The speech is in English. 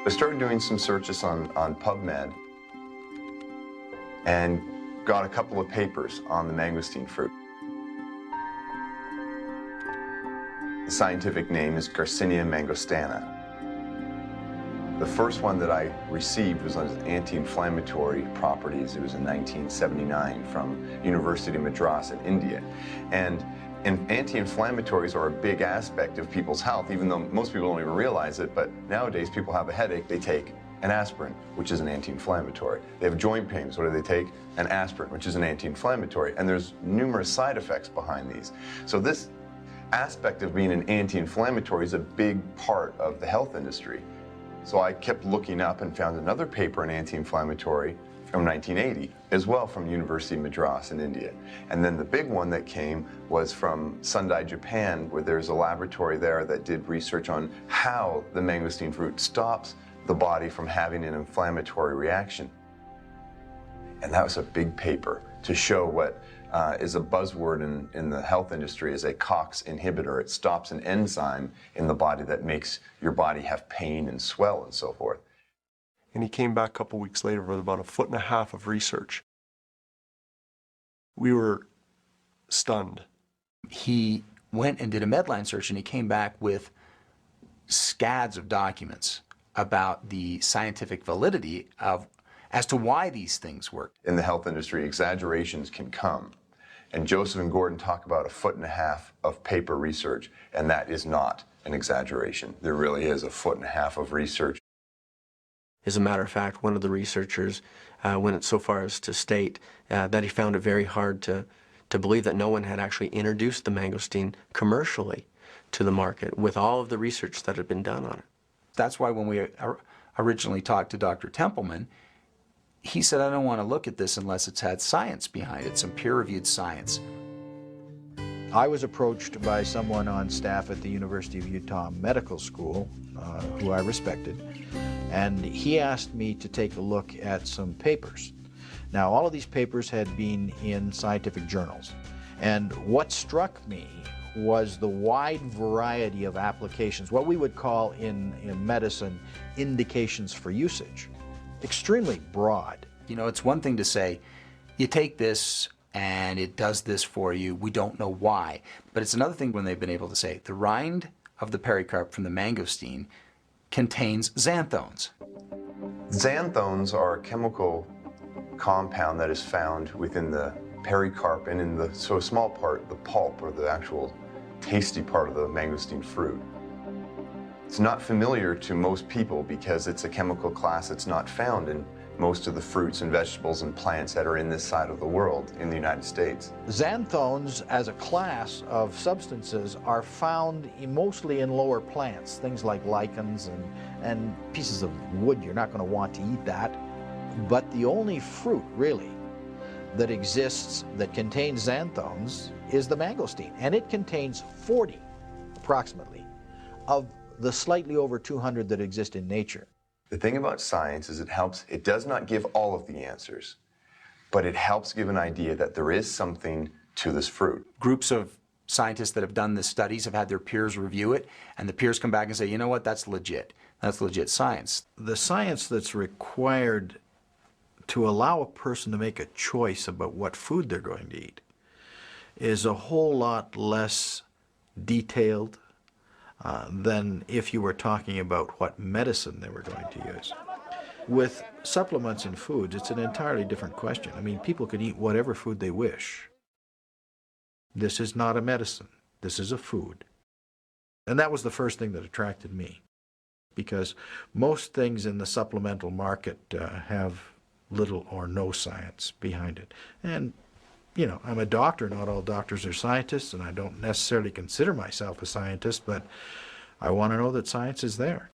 I started doing some searches on PubMed and got a couple of papers on the mangosteen fruit. The scientific name is Garcinia mangostana. The first one that I received was on its anti-inflammatory properties. It was in 1979 from University of Madras in India. And anti-inflammatories are a big aspect of people's health, even though most people don't even realize it. But nowadays, people have a headache, they take an aspirin, which is an anti-inflammatory. They have joint pains, what do they take? An aspirin, which is an anti-inflammatory. And there's numerous side effects behind these. So this aspect of being an anti-inflammatory is a big part of the health industry. So I kept looking up and found another paper on anti-inflammatory from 1980, as well from University of Madras in India. And then the big one that came was from Sendai, Japan, where there's a laboratory there that did research on how the mangosteen fruit stops the body from having an inflammatory reaction. And that was a big paper to show what is a buzzword in the health industry is a COX inhibitor. It stops an enzyme in the body that makes your body have pain and swell and so forth. And he came back a couple weeks later with about 1.5 feet of research. We were stunned. He went and did a Medline search, and he came back with scads of documents about the scientific validity of as to why these things work. In the health industry, exaggerations can come. And Joseph and Gordon talk about 1.5 feet of paper research, and that is not an exaggeration. There really is 1.5 feet of research. As a matter of fact, one of the researchers went so far as to state that he found it very hard to believe that no one had actually introduced the mangosteen commercially to the market with all of the research that had been done on it. That's why when we originally talked to Dr. Templeman, he said, I don't want to look at this unless it's had science behind it, some peer-reviewed science. I was approached by someone on staff at the University of Utah Medical School, who I respected, and he asked me to take a look at some papers. Now, all of these papers had been in scientific journals, and what struck me was the wide variety of applications, what we would call in medicine indications for usage. Extremely broad. You know, it's one thing to say, you take this and it does this for you, we don't know why. But it's another thing when they've been able to say, the rind of the pericarp from the mangosteen contains xanthones. Xanthones are a chemical compound that is found within the pericarp and in the so small part, the pulp, or the actual tasty part of the mangosteen fruit. It's not familiar to most people because it's a chemical class that's not found in most of the fruits and vegetables and plants that are in this side of the world in the United States. Xanthones as a class of substances are found mostly in lower plants, things like lichens and pieces of wood. You're not going to want to eat that. But the only fruit, really, that exists that contains xanthones is the mangosteen, and it contains 40, approximately, of the slightly over 200 that exist in nature. The thing about science is it does not give all of the answers, but it helps give an idea that there is something to this fruit. Groups of scientists that have done the studies have had their peers review it, and the peers come back and say, you know what, that's legit. That's legit science. The science that's required to allow a person to make a choice about what food they're going to eat is a whole lot less detailed than if you were talking about what medicine they were going to use. With supplements and foods, it's an entirely different question. I mean, people can eat whatever food they wish. This is not a medicine. This is a food. And that was the first thing that attracted me, because most things in the supplemental market have little or no science behind it. And you know, I'm a doctor, not all doctors are scientists, and I don't necessarily consider myself a scientist, but I want to know that science is there.